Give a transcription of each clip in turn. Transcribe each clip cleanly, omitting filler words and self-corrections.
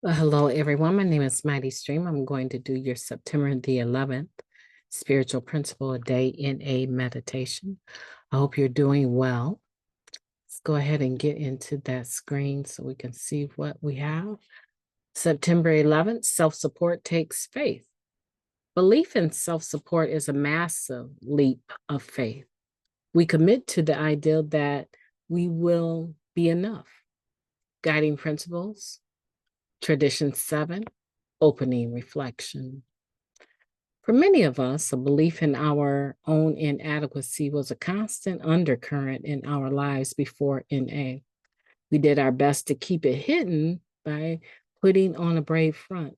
Well, hello, everyone. My name is MightyStream. I'm going to do your September the 11th Spiritual Principle a Day in a Meditation. I hope you're doing well. Let's go ahead and get into that screen so we can see what we have. September 11th, self-support takes faith. Belief in self-support is a massive leap of faith. We commit to the ideal that we will be enough. Guiding principles, Tradition 7, opening reflection. For many of us, a belief in our own inadequacy was a constant undercurrent in our lives before NA. We did our best to keep it hidden by putting on a brave front.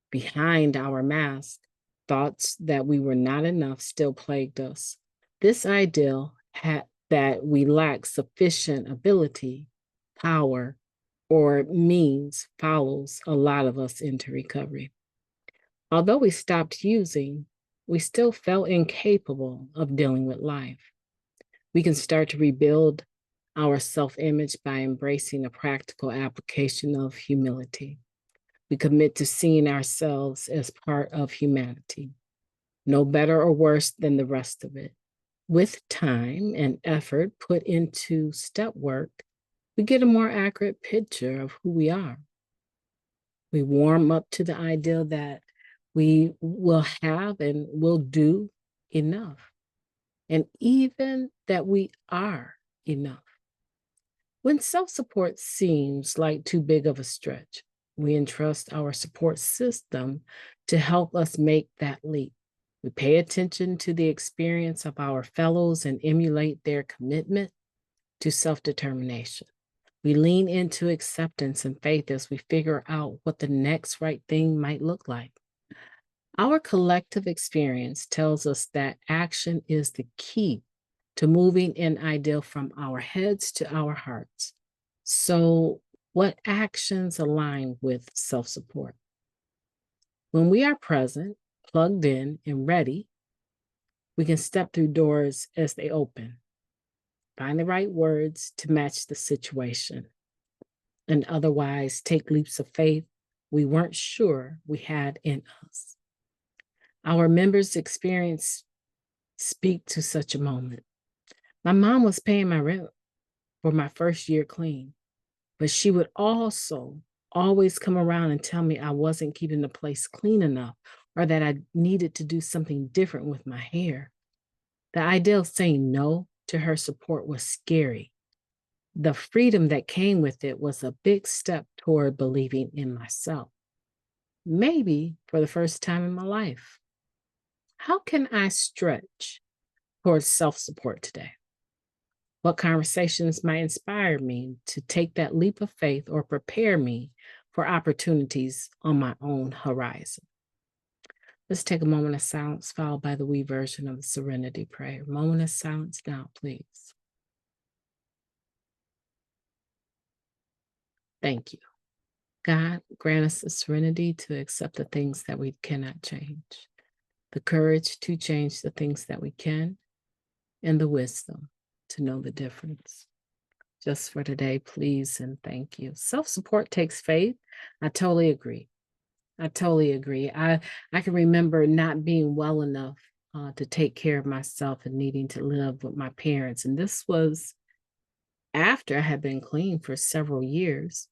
Behind our mask, thoughts that we were not enough still plagued us. This ideal had that we lacked sufficient ability, power, or means follows a lot of us into recovery. Although we stopped using, we still felt incapable of dealing with life. We can start to rebuild our self image by embracing a practical application of humility. We commit to seeing ourselves as part of humanity, no better or worse than the rest of it. With time and effort put into step work, we get a more accurate picture of who we are. We warm up to the ideal that we will have and will do enough, and even that we are enough. When self support seems like too big of a stretch, we entrust our support system to help us make that leap. We pay attention to the experience of our fellows and emulate their commitment to self determination. We lean into acceptance and faith as we figure out what the next right thing might look like. Our collective experience tells us that action is the key to moving an ideal from our heads to our hearts. So, what actions align with self support? When we are present, plugged in, and ready, we can step through doors as they open, find the right words to match the situation, and otherwise take leaps of faith we weren't sure we had in us. Our members' experience speak to such a moment. My mom was paying my rent for my first year clean, but she would also always come around and tell me I wasn't keeping the place clean enough or that I needed to do something different with my hair. The idea of saying no to her support was scary. The freedom that came with it was a big step toward believing in myself, maybe for the first time in my life. How can I stretch towards self support today? What conversations might inspire me to take that leap of faith or prepare me for opportunities on my own horizon? Let's take a moment of silence, followed by the we version of the Serenity Prayer. Moment of silence now, please. Thank you. God, grant us the serenity to accept the things that we cannot change, the courage to change the things that we can, and the wisdom to know the difference. Just for today, please and thank you. Self-support takes faith. I totally agree. I totally agree. I can remember not being well enough to take care of myself and needing to live with my parents. And this was after I had been clean for several years.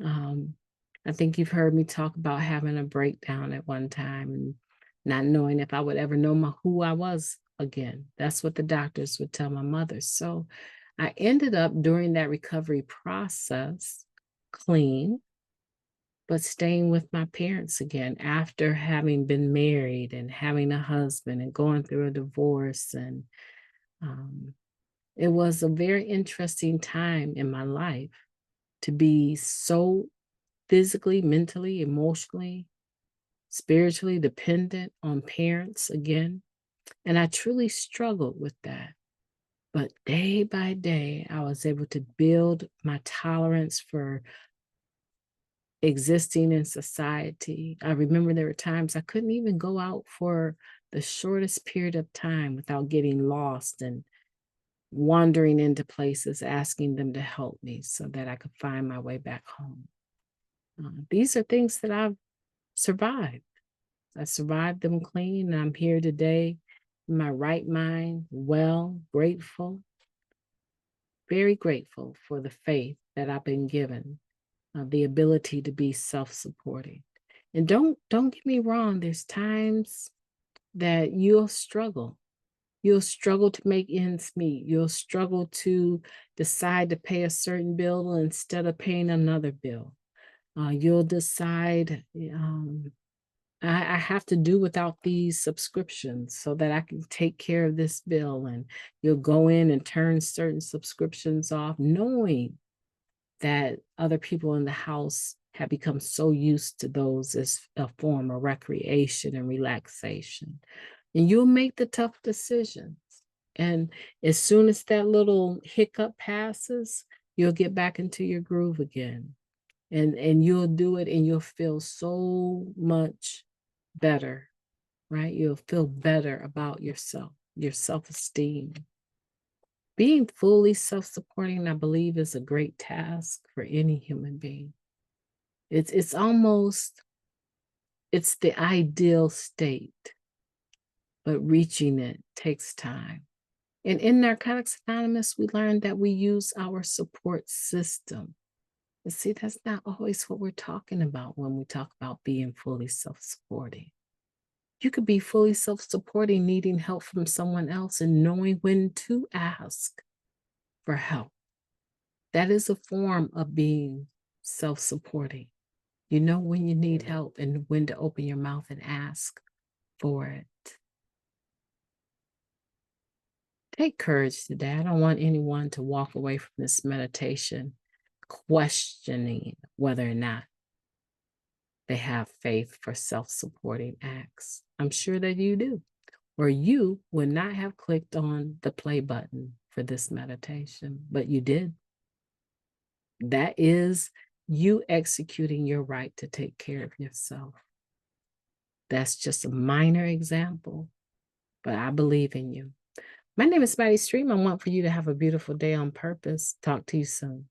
Um, I think you've heard me talk about having a breakdown at one time and not knowing if I would ever know who I was again. That's what the doctors would tell my mother. So I ended up during that recovery process clean, but staying with my parents again after having been married and having a husband and going through a divorce. And um, it was a very interesting time in my life to be so physically, mentally, emotionally, spiritually dependent on parents again. And I truly struggled with that. But day by day, I was able to build my tolerance for existing in society. I remember there were times I couldn't even go out for the shortest period of time without getting lost and wandering into places, asking them to help me so that I could find my way back home. These are things that I've survived. I survived them clean. I'm here today in my right mind, well, grateful, very grateful for the faith that I've been given, the ability to be self-supporting. And don't get me wrong, there's times that you'll struggle. You'll struggle to make ends meet. You'll struggle to decide to pay a certain bill instead of paying another bill. You'll decide, I have to do without these subscriptions so that I can take care of this bill. And you'll go in and turn certain subscriptions off, knowing that other people in the house have become so used to those as a form of recreation and relaxation. And you'll make the tough decisions. And as soon as that little hiccup passes, you'll get back into your groove again. And you'll do it and you'll feel so much better, right? You'll feel better about yourself, your self-esteem. Being fully self-supporting, I believe, is a great task for any human being. It's almost, it's the ideal state, but reaching it takes time. And in Narcotics Anonymous, we learned that we use our support system. But see, that's not always what we're talking about when we talk about being fully self-supporting. You could be fully self-supporting, needing help from someone else and knowing when to ask for help. That is a form of being self-supporting. You know when you need help and when to open your mouth and ask for it. Take courage today. I don't want anyone to walk away from this meditation questioning whether or not they have faith for self-supporting acts. I'm sure that you do, or you would not have clicked on the play button for this meditation, but you did. That is you executing your right to take care of yourself. That's just a minor example, but I believe in you. My name is MightyStream. I want for you to have a beautiful day on purpose. Talk to you soon.